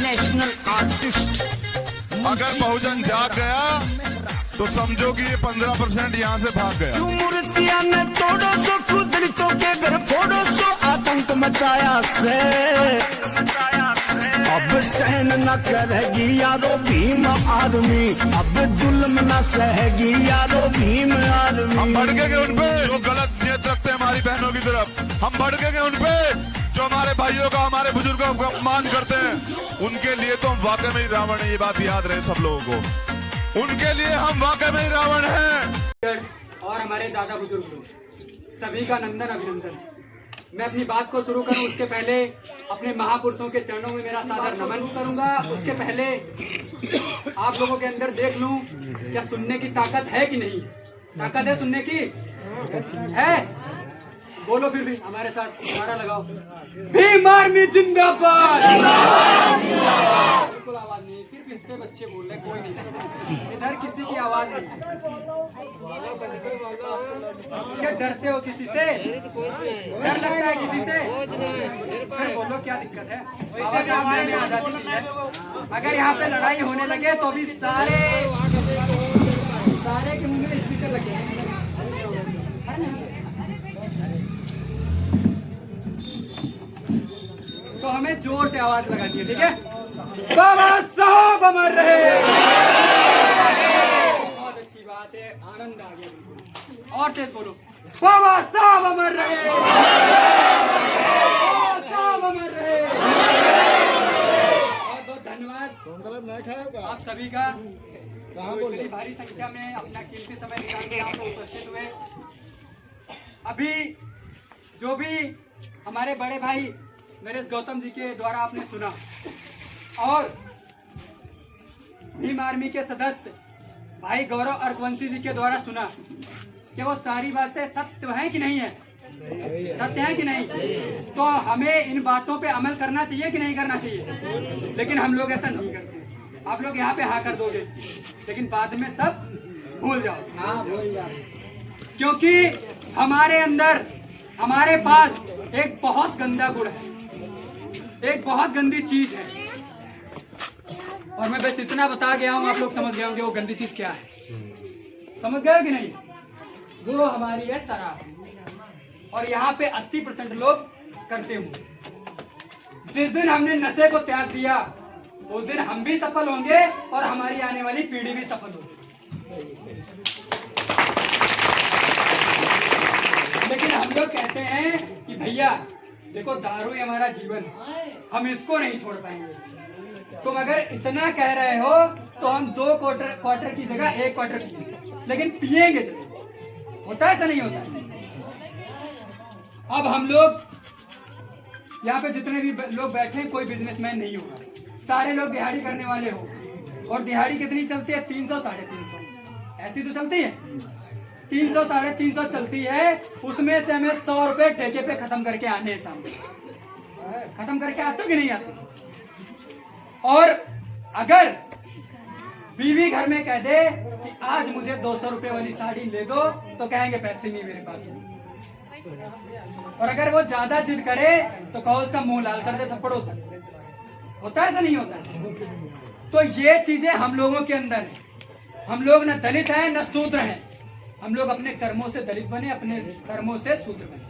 National artist. अगर बहुजन जाग गया तो समझो कि ये 15% यहाँ से भाग गया। मूर्तियां ने तोड़ो सो, दलितों के घर फोड़ो सो, आतंक मचाया से अब सहन न करेगी यारो भीम आर्मी, अब जुल्म न सहेगी यारो भीम आर्मी। हम भड़केंगे उन पे जो गलत नियत रखते हैं हमारी बहनों की तरफ। हम भड़केंगे उन पे जो हमारे भाइयों का, हमारे बुजुर्गों का अपमान करते हैं। उनके लिए तो हम वाकई में ही रावण है, ये बात याद रहे सब लोगों को। उनके लिए हम वाकई में ही रावण हैं। और हमारे दादा बुजुर्ग लोग सभी का नंदन अभिनंदन। मैं अपनी बात को शुरू करूं उसके पहले अपने महापुरुषों के चरणों में मेरा सादर नमन करूंगा। उसके पहले आप लोगों के अंदर देख लूं क्या सुनने की ताकत है कि नहीं। ताकत है सुनने की? है? बोलो फिर भी हमारे साथ नारा लगाओ, भीम आर्मी जिंदाबाद। बिल्कुल आवाज नहीं, सिर्फ इतने बच्चे बोल रहे, कोई नहीं, इधर किसी की आवाज नहीं। क्या डरते हो किसी से? डर लगता है किसी से? फिर बोलो क्या दिक्कत है? बाबा साहब ने हमें आजादी दी है। अगर यहाँ पे लड़ाई होने लगे तो भी सारे के मुंह में स्पीकर लगे हैं। तो हमें जोर से आवाज लगानी है, ठीक है? बाबा साहब अमर रहे। बहुत अच्छी बात है, आनंद आ गया। और तेज बोलो, बाबा साहब अमर रहे। बाबा साहब अमर रहे। बहुत बहुत धन्यवाद आप सभी का, इतनी भारी संख्या में अपना कीमती समय निकाल के यहाँ पर उपस्थित हुए। अभी जो भी हमारे बड़े भाई नरेश गौतम जी के द्वारा आपने सुना और भीम आर्मी के सदस्य भाई गौरव अर्कवंशी जी के द्वारा सुना, क्या वो सारी बातें सत्य हैं कि नहीं है? सत्य है कि नहीं? तो हमें इन बातों पे अमल करना चाहिए कि नहीं करना चाहिए? लेकिन हम लोग ऐसा नहीं करते। आप लोग यहाँ पे हाँ कर दोगे लेकिन बाद में सब भूल जाओ। क्योंकि हमारे अंदर, हमारे पास एक बहुत गंदा गुण है, एक बहुत गंदी चीज है। और मैं बस इतना बता गया हूँ, आप लोग समझ गए होंगे वो गंदी चीज क्या है। समझ गए कि नहीं? वो हमारी है शराब। और यहाँ पे 80% लोग करते होंगे। जिस दिन हमने नशे को त्याग दिया उस दिन हम भी सफल होंगे और हमारी आने वाली पीढ़ी भी सफल होगी। लेकिन हम लोग कहते हैं कि भैया देखो दारू ही हमारा जीवन, हम इसको नहीं छोड़ पाएंगे। तुम अगर इतना कह रहे हो तो हम 2 क्वार्टर की जगह 1 क्वार्टर पिए, लेकिन पिएंगे जरूर। होता है ऐसा नहीं होता? अब हम लोग यहाँ पे जितने भी लोग बैठे हैं कोई बिजनेसमैन नहीं होगा, सारे लोग दिहाड़ी करने वाले हो। और दिहाड़ी कितनी चलती है? 300 साढ़े 300 ऐसी तो चलती है। 300 साढ़े 300 चलती है, उसमें से हमें 100 रुपए ठेके पे खत्म करके आने हैं सामने। खत्म करके आते हो कि नहीं आते? और अगर बीवी घर में कह दे कि आज मुझे 200 रुपए वाली साड़ी ले दो तो कहेंगे पैसे नहीं मेरे पास। और अगर वो ज्यादा जिद करे तो कहो उसका मुंह लाल कर दे थप्पड़ों से। होता है ऐसा नहीं होता? तो ये चीजें हम लोगों के अंदर है। हम लोग न दलित हैं न शूद्र हैं। हम लोग अपने कर्मों से दलित बने, अपने कर्मों से शूद्र बने।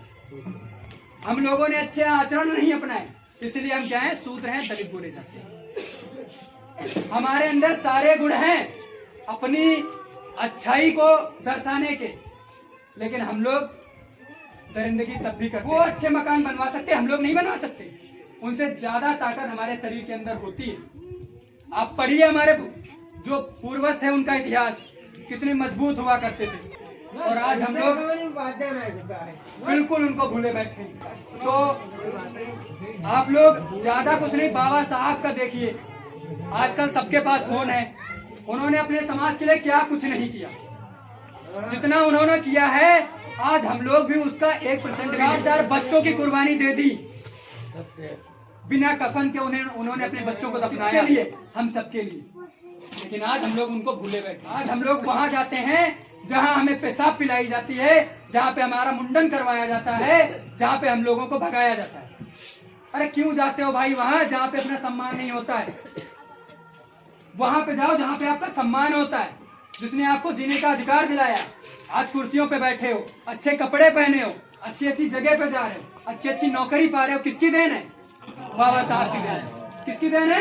हम लोगों ने अच्छे आचरण नहीं अपनाए, इसलिए हम क्या हैं? शूद्र हैं, दलित बोले जाते हैं। हमारे अंदर सारे गुण हैं अपनी अच्छाई को दर्शाने के, लेकिन हम लोग दरिंदगी तब भी करते हैं। वो अच्छे मकान बनवा सकते, हम लोग नहीं बनवा सकते। उनसे ज्यादा ताकत हमारे शरीर के अंदर होती है। आप पढ़िए हमारे जो पूर्वज थे उनका इतिहास, कितने मजबूत हुआ करते थे। और आज हम लोग बिल्कुल उनको भूले बैठे हैं। तो आप लोग ज्यादा कुछ नहीं, बाबा साहब का देखिए, आजकल सबके पास फोन है। उन्होंने अपने समाज के लिए क्या कुछ नहीं किया, जितना उन्होंने किया है आज हम लोग भी उसका 1% भी 4 बच्चों की कुर्बानी दे दी बिना कफन के। उन्होंने अपने बच्चों को दफनाया लिए, हम सबके लिए। लेकिन आज हम लोग उनको भूले बैठे। आज हम लोग वहां जाते हैं जहां हमें पेशाब पिलाई जाती है, जहां पे हमारा मुंडन करवाया जाता है, जहां पे हम लोगों को भगाया जाता है। अरे क्यों जाते हो भाई वहां जहाँ पे अपना सम्मान नहीं होता है? वहां पे जाओ जहाँ पे आपका सम्मान होता है, जिसने आपको जीने का अधिकार दिलाया। आज कुर्सियों पे बैठे हो, अच्छे कपड़े पहने हो, अच्छी अच्छी जगह पे जा रहे हो, अच्छी अच्छी नौकरी पा रहे हो, किसकी देन है? बाबा साहब की देन है। किसकी देन है?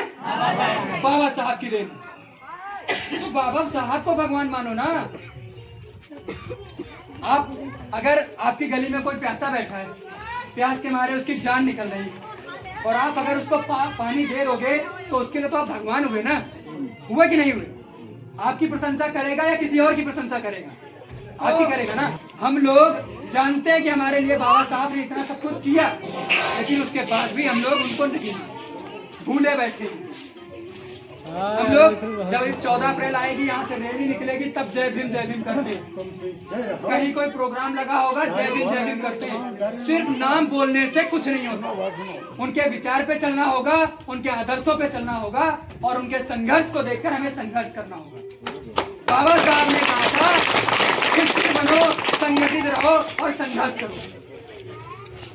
बाबा साहब की देन है। तो बाबा साहब को भगवान मानो ना। आप अगर आपकी गली में कोई प्यासा बैठा है, प्यास के मारे उसकी जान निकल रही है, और आप अगर उसको पानी दे दोगे तो उसके लिए तो आप भगवान हुए ना। हुए कि नहीं हुए? आपकी प्रशंसा करेगा या किसी और की प्रशंसा करेगा? आपकी करेगा ना। हम लोग जानते हैं कि हमारे लिए बाबा साहब ने इतना सब कुछ किया, लेकिन उसके बाद भी हम लोग उनको नहीं भूले बैठे हैं। हम लोग जब 14 अप्रैल आएगी, यहाँ से रैली निकलेगी, तब जय भीम करते हैं। कहीं कोई प्रोग्राम लगा होगा, जय भीम करते हैं। सिर्फ नाम बोलने से कुछ नहीं होता। उनके विचार पे चलना होगा, उनके आदर्शों पे चलना होगा, और उनके संघर्ष को देखकर हमें संघर्ष करना होगा। बाबा साहब ने कहा था, शिक्षित बनो, संगठित रहो और संघर्ष करो।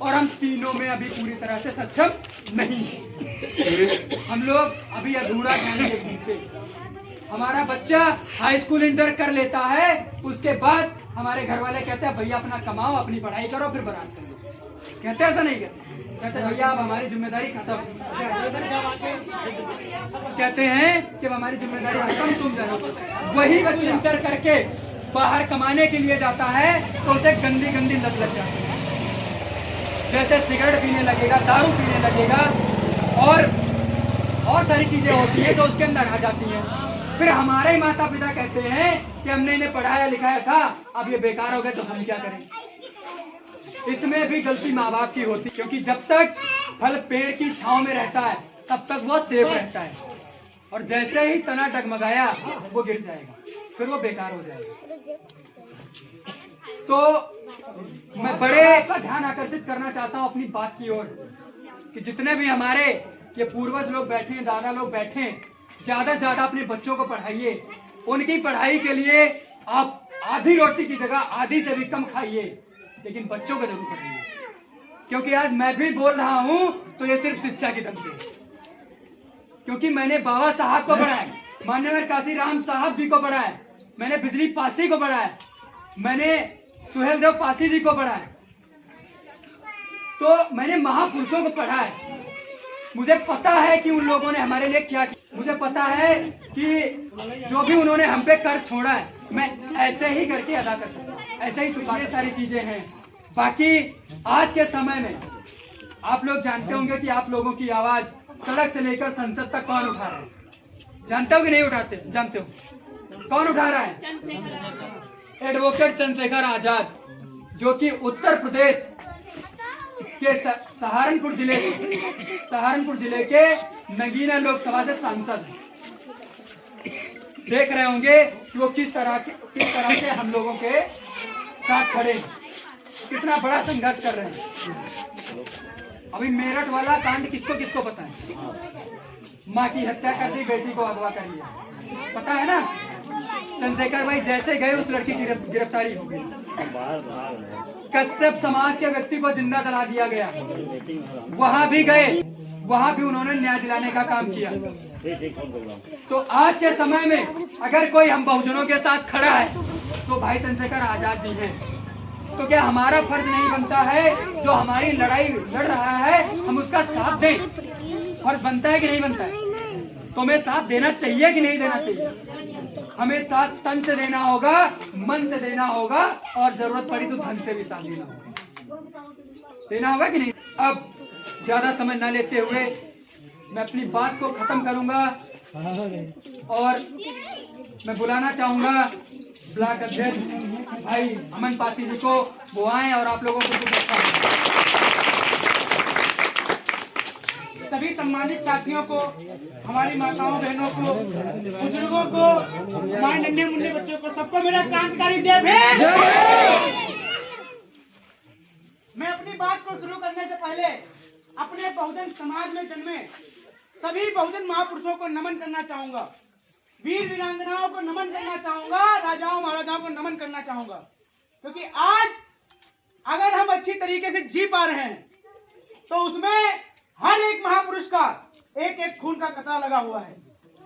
और हम तीनों में अभी पूरी तरह से सक्षम नहीं है। हम लोग अभी अधूरा ज्ञान के घूमते। हमारा बच्चा हाई स्कूल इंटर कर लेता है, उसके बाद हमारे घर वाले कहते हैं भैया अपना कमाओ, अपनी पढ़ाई करो, फिर बारात करो। कहते ऐसा नहीं कहते? कहते भैया अब हमारी जिम्मेदारी खत्म। कहते हैं कि हमारी जिम्मेदारी खत्म, तुम जानो। वही बच्चा इंटर करके बाहर कमाने के लिए जाता है तो उसे गंदी गंदी लत लग जाती है। जैसे सिगरेट पीने लगेगा, दारू पीने लगेगा, और सारी चीजें होती है जो उसके अंदर आ जाती हैं। फिर हमारे माता पिता कहते हैं कि हमने इन्हें पढ़ाया लिखाया था, अब ये बेकार हो गए तो हम क्या करें? इसमें भी गलती माँ बाप की होती, क्योंकि जब तक फल पेड़ की छांव में रहता है तब तक वो सेफ रहता है, और जैसे ही तना डगमगाया वो गिर जाएगा, फिर वो बेकार हो जाएगा। तो मैं बड़े का ध्यान आकर्षित करना चाहता हूं अपनी बात की ओर, कि जितने भी हमारे ये पूर्वज लोग बैठे हैं, दादा लोग बैठे हैं, ज्यादा से ज्यादा अपने बच्चों को पढ़ाइए। उनकी पढ़ाई के लिए आप आधी रोटी की जगह आधी से भी कम खाइए, लेकिन बच्चों को जरूर पढ़ाइए। क्योंकि आज मैं भी बोल रहा हूं तो ये सिर्फ शिक्षा की दम पे, क्योंकि मैंने बाबा साहब को पढ़ा है, माननीय काशीराम साहब जी को पढ़ा है, मैंने बिजली पासी को पढ़ा है, मैंने सुहेल देव पासी जी को पढ़ा है, तो मैंने महापुरुषों को पढ़ा है। मुझे पता है कि उन लोगों ने हमारे लिए क्या किया। मुझे पता है कि जो भी उन्होंने हम पे कर छोड़ा है, मैं ऐसे ही करके अदा कर सकता हूँ, ऐसे ही चुका। सारी चीजें हैं। बाकी आज के समय में आप लोग जानते होंगे कि आप लोगों की आवाज सड़क से लेकर संसद तक कौन उठा रहा है? जानते हो कि नहीं उठाते? जानते हो कौन उठा रहा है? एडवोकेट चंद्रशेखर आजाद, जो कि उत्तर प्रदेश के सहारनपुर जिले के नगीना लोकसभा से सांसद। देख रहे होंगे कि वो किस तरह से हम लोगों के साथ खड़े, कितना बड़ा संघर्ष कर रहे हैं। अभी मेरठ वाला कांड किसको पता है? माँ की हत्या कर दी, बेटी को अगवा कर लिया, पता है ना? चंद्रशेखर भाई जैसे गए उस लड़की की गिरफ्तारी हो गई। कश्यप समाज के व्यक्ति को जिंदा जला दिया गया, वहां भी गए, वहां भी उन्होंने न्याय दिलाने का काम किया। तो आज के समय में अगर कोई हम बहुजनों के साथ खड़ा है तो भाई चंद्रशेखर आजाद जी हैं। तो क्या हमारा फर्ज नहीं बनता है, जो हमारी लड़ाई लड़ रहा है हम उसका साथ दें? फर्ज बनता है कि नहीं बनता है? तो हमें साथ देना चाहिए कि नहीं देना चाहिए? हमें साथ तन से देना होगा, मन से देना होगा, और जरूरत पड़ी तो धन से भी साथ देना होगा कि नहीं? अब ज्यादा समय न लेते हुए मैं अपनी बात को खत्म करूंगा, और मैं बुलाना चाहूंगा ब्लॉक अध्यक्ष भाई अमन पासी जी को, वो आए और आप लोगों को सभी सम्मानित साथियों को, हमारी माताओं बहनों को, बुजुर्गों को, हमारे नन्हे मुन्ने बच्चों को, सबको मेरा क्रांतिकारी जय भीम। मैं अपनी बात को शुरू करने से पहले अपने बहुजन समाज में जन्मे सभी बहुजन महापुरुषों को नमन करना चाहूंगा, वीर वीरांगनाओं को नमन करना चाहूंगा, राजाओं महाराजाओं को नमन करना चाहूंगा। क्योंकि आज अगर हम अच्छी तरीके से जी पा रहे हैं तो उसमें हर एक महापुरुष का एक एक खून का कतरा लगा हुआ है,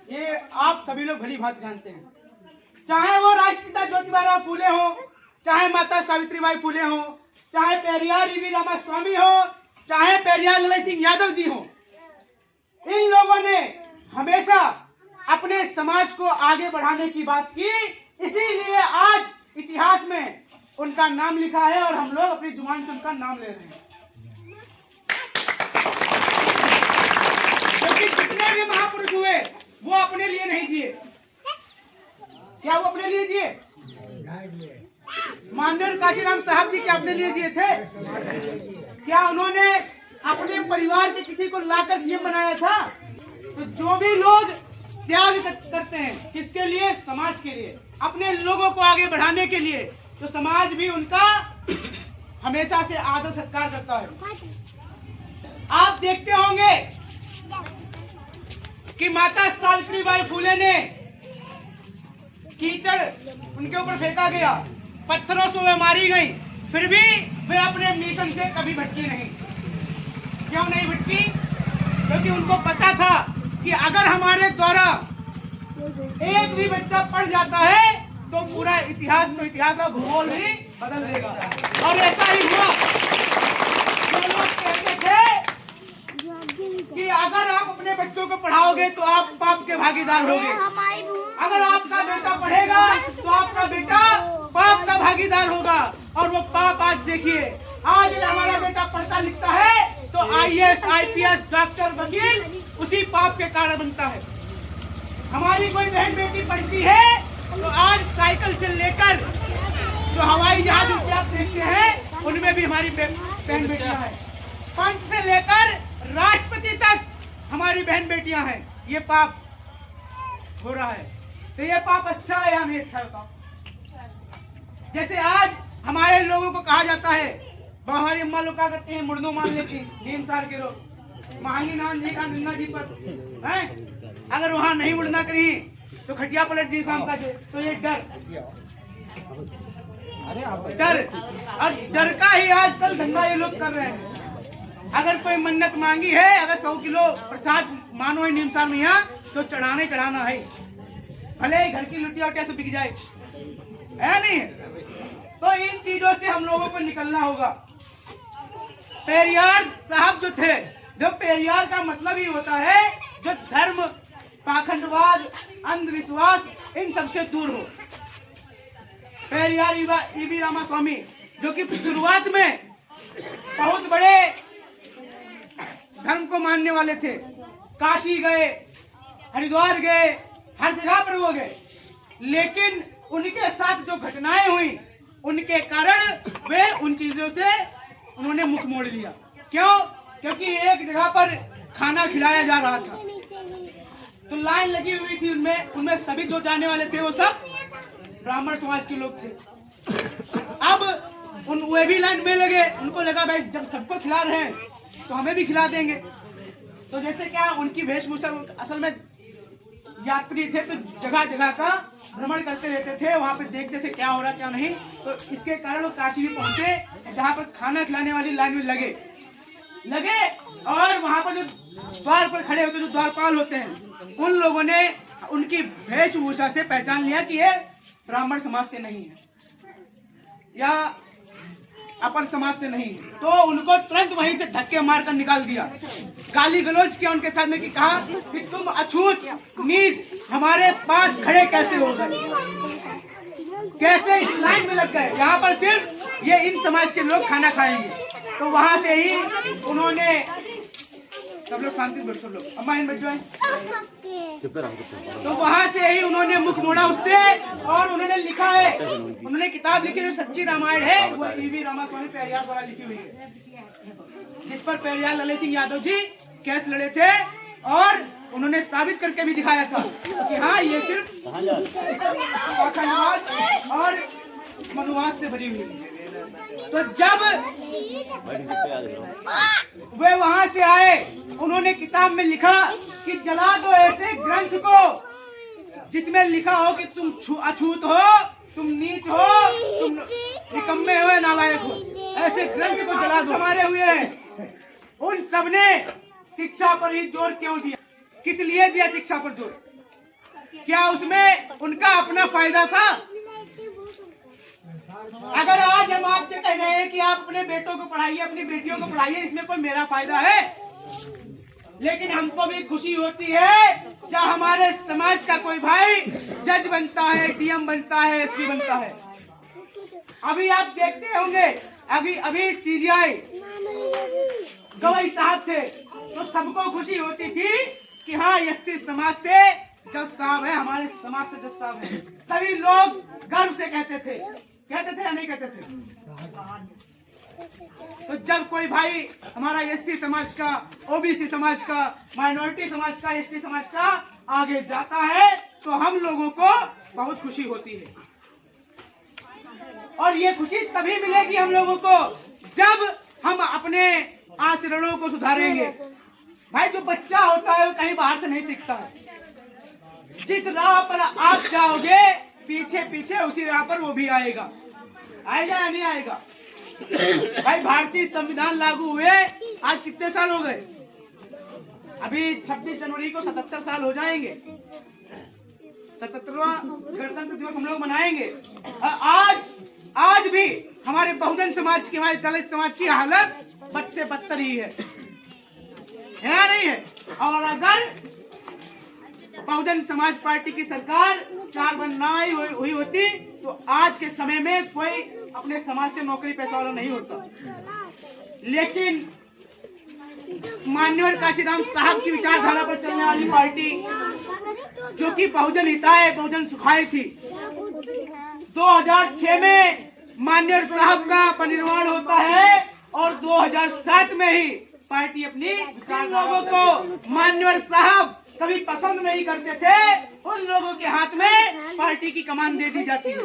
ये आप सभी लोग भली भांति जानते हैं। चाहे वो राष्ट्रपिता ज्योतिबा फूले हो, चाहे माता सावित्रीबाई फूले हो, चाहे पेरियार ईवी रामास्वामी हो, चाहे पेरियार ललई सिंह यादव जी हो, इन लोगों ने हमेशा अपने समाज को आगे बढ़ाने की बात की। इसीलिए आज इतिहास में उनका नाम लिखा है और हम लोग अपनी जुबान से उनका नाम ले रहे हैं। क्योंकि जितने भी महापुरुष हुए वो अपने लिए नहीं जिए। क्या वो अपने लिए जिए? माननीय काशीराम साहब जी क्या अपने लिए जिए थे? क्या उन्होंने अपने परिवार के किसी को लाकर सीएम बनाया था? तो जो भी लोग त्याग करते हैं, किसके लिए? समाज के लिए, अपने लोगों को आगे बढ़ाने के लिए, तो समाज भी उनका हमेशा से आदर सत्कार करता है। आप देखते होंगे कि माता सावित्रीबाई फूले ने कीचड़ उनके ऊपर फेंका गया, पत्थरों से वे मारी गई, फिर भी वे अपने मिशन से कभी भटकी नहीं। क्यों नहीं भटकी? क्योंकि उनको पता था कि अगर हमारे द्वारा एक भी बच्चा पढ़ जाता है तो पूरा इतिहास का भूगोल ही बदल देगा। और ऐसा ही हुआ। जो लोग कहते थे कि अगर आप अपने बच्चों को पढ़ाओगे तो आप पाप के भागीदार होगे, अगर आपका बेटा पढ़ेगा तो आपका बेटा पाप का भागीदार होगा। और वो पाप आज देखिए, आज हमारा बेटा पढ़ता लिखता है तो आईएएस, आईपीएस, डॉक्टर, वकील उसी पाप के कारण बनता है। हमारी कोई बहन बेटी पढ़ती है तो आज साइकिल से लेकर जो हवाई जहाज आप देखते हैं उनमें भी हमारी बहन बेटियां हैं। पंच से लेकर राष्ट्रपति तक हमारी बहन बेटियां हैं। ये पाप हो रहा है, तो ये पाप अच्छा है या नहीं अच्छा बताओ? जैसे आज हमारे लोगों को कहा जाता है, हमारी अम्मा लोग क्या करते हैं, मुर्दों मान लेती, नीम सार के लोग महांगी नाम जी का नन्ना जी पर है, अगर वहां नहीं मुड़ना कहीं तो खटिया पलट दी शाम का। तो ये डर और डर का ही आजकल धंधा ये लोग कर रहे हैं। अगर कोई मन्नत मांगी है, अगर 100 किलो प्रसाद मानो है नीमसार में यहाँ, तो चढ़ाना है, भले ही घर की लुटिया उटिया से बिक जाए, है नहीं? तो इन चीजों से हम लोगों को निकलना होगा। पेरियार साहब जो थे, जो पेरियार का मतलब ही होता है जो धर्म, पाखंडवाद, अंधविश्वास इन सबसे दूर हो। पेरियार ईवी रामास्वामी जो कि शुरुआत में बहुत बड़े धर्म को मानने वाले थे, काशी गए, हरिद्वार गए, हर जगह पर वो गए, लेकिन उनके साथ जो घटनाएं हुई उनके कारण वे उन चीजों से उन्होंने मुख मोड़ लिया। क्यों? क्योंकि एक जगह पर खाना खिलाया जा रहा था तो लाइन लगी हुई थी, उनमें सभी जो जाने वाले थे वो सब ब्राह्मण समाज के लोग थे। अब वे भी लाइन में लगे, उनको लगा भाई जब सबको खिला रहे हैं तो हमें भी खिला देंगे। तो जैसे क्या उनकी वेशभूषा, असल में यात्री थे तो जगह जगह का भ्रमण करते रहते थे, वहां पे देखते थे क्या हो रहा क्या नहीं। तो इसके कारण वो काशी भी पहुंचे, जहाँ पर खाना खिलाने वाली लाइन में लगे और वहां पर जो द्वार पर खड़े होते, जो द्वारपाल होते हैं, उन लोगों ने उनकी वेशभूषा से पहचान लिया कि ये ब्राह्मण समाज से नहीं है या अपर समाज से नहीं है। तो उनको तुरंत वहीं से धक्के मारकर निकाल दिया, गाली गलौज किया उनके साथ में कि कहा कि तुम अछूत नीच हमारे पास खड़े कैसे हो गए, कैसे इस लाइन में लग गए, यहाँ पर सिर्फ ये इन समाज के लोग खाना खाएंगे। तो वहां से ही उन्होंने, सब लोग शांति से बैठो, लोग अम्मा इन बच्चों, तो वहां से ही उन्होंने मुख मोड़ा उससे और उन्होंने लिखा है, उन्होंने किताब लिखी जो सच्ची रामायण है, वो ईवी रामास्वामी पेरियार द्वारा लिखी हुई है, जिस पर पेरियार ललई सिंह यादव जी केस लड़े थे और उन्होंने साबित करके भी दिखाया था कि हाँ ये सिर्फ पाखंडवाद और मनुवाद से भरी हुई है। तो जब वे वहां से आए, उन्होंने किताब में लिखा कि जला दो ऐसे ग्रंथ को जिसमें लिखा हो कि तुम अछूत हो, तुम नीच हो, तुम निकम्मे हो, नालायक हो, ऐसे ग्रंथ को जला दो। हमारे हुए हैं उन सब ने शिक्षा पर ही जोर क्यों दिया? किस लिए दिया शिक्षा पर जोर? क्या उसमें उनका अपना फायदा था? अगर आज हम आपसे कह रहे हैं कि आप अपने बेटों को पढ़ाइए, अपनी बेटियों को पढ़ाइए, इसमें कोई मेरा फायदा है? लेकिन हमको भी खुशी होती है जब हमारे समाज का कोई भाई जज बनता है, डीएम बनता है, एसपी बनता है। अभी आप देखते होंगे, अभी सीजीआई गवाही साहब थे तो सबको खुशी होती थी कि हाँ एससी समाज से जज साहब है, हमारे समाज से जज साहब है। सभी लोग गर्व से कहते थे या नहीं कहते थे? तो जब कोई भाई हमारा एससी समाज का, ओबीसी समाज का, माइनॉरिटी समाज का, एसटी समाज का आगे जाता है तो हम लोगों को बहुत खुशी होती है। और ये खुशी तभी मिलेगी हम लोगों को जब हम अपने आचरणों को सुधारेंगे। भाई जो बच्चा होता है वो कहीं बाहर से नहीं सीखता है। जिस राह पर आप जाओगे पीछे पीछे उसी राह पर वो भी आएगा। आएगा या नहीं आएगा? भाई भारतीय संविधान लागू हुए आज कितने साल हो गए? अभी 26 जनवरी को 77 साल हो जाएंगे। 77वां गणतंत्र दिवस हम लोग मनाएंगे। आज भी हमारे बहुजन समाज की, हमारे दलित समाज की हालत बद से बदतर ही है या नहीं है? और अगर बहुजन समाज पार्टी की सरकार 4 बनाई हुई होती तो आज के समय में कोई अपने समाज से नौकरी पैसा वाला नहीं होता। लेकिन मान्यवर काशीराम साहब की विचारधारा पर चलने वाली पार्टी जो कि बहुजन हिताय, बहुजन सुखाय थी, 2006 में मान्यवर साहब का परिनिर्वाण होता है और 2007 में ही पार्टी अपनी जिन लोगों को मान्यवर साहब कभी पसंद नहीं करते थे उन लोगों के हाथ में पार्टी की कमान दे दी जाती है।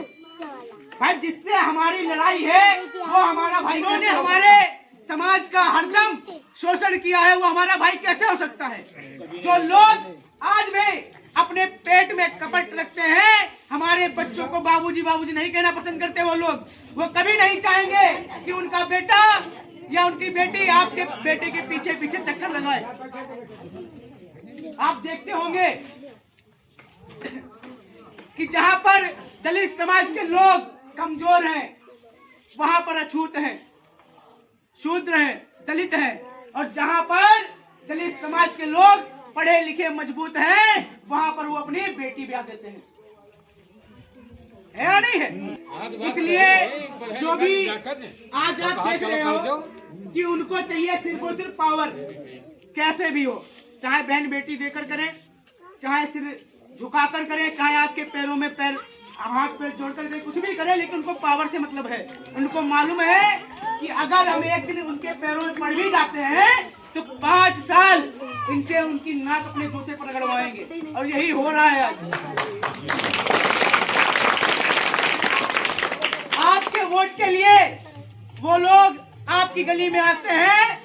भाई जिससे हमारी लड़ाई है वो हमारा भाई, ने हमारे समाज का हरदम शोषण किया है, वो हमारा भाई कैसे हो सकता है? जो लोग आज भी अपने पेट में कपट रखते हैं, हमारे बच्चों को बाबूजी बाबूजी नहीं कहना पसंद करते, वो कभी नहीं चाहेंगे कि उनका बेटा या उनकी बेटी आपके बेटे के पीछे पीछे चक्कर लगाए। आप देखते होंगे कि जहां पर दलित समाज के लोग कमजोर हैं वहां पर अछूत हैं, शूद्र हैं, दलित हैं, और जहां पर दलित समाज के लोग पढ़े लिखे मजबूत हैं वहां पर वो अपनी बेटी ब्याह देते हैं, है या नहीं है? इसलिए जो भी आज आप देख रहे हो कि उनको चाहिए सिर्फ और सिर्फ पावर, कैसे भी हो, चाहे बहन बेटी देकर करें, चाहे सिर झुकाकर करें, चाहे आपके पैरों में पैर, हाथ पैर जोड़कर करें, कुछ भी करें, लेकिन उनको पावर से मतलब है। उनको मालूम है कि अगर हम एक दिन उनके पैरों में पड़ भी जाते हैं तो 5 साल इनसे उनकी नाक अपने जूते पर रगड़वाएंगे, और यही हो रहा है आज। आपके वोट के लिए वो लोग आपकी गली में आते हैं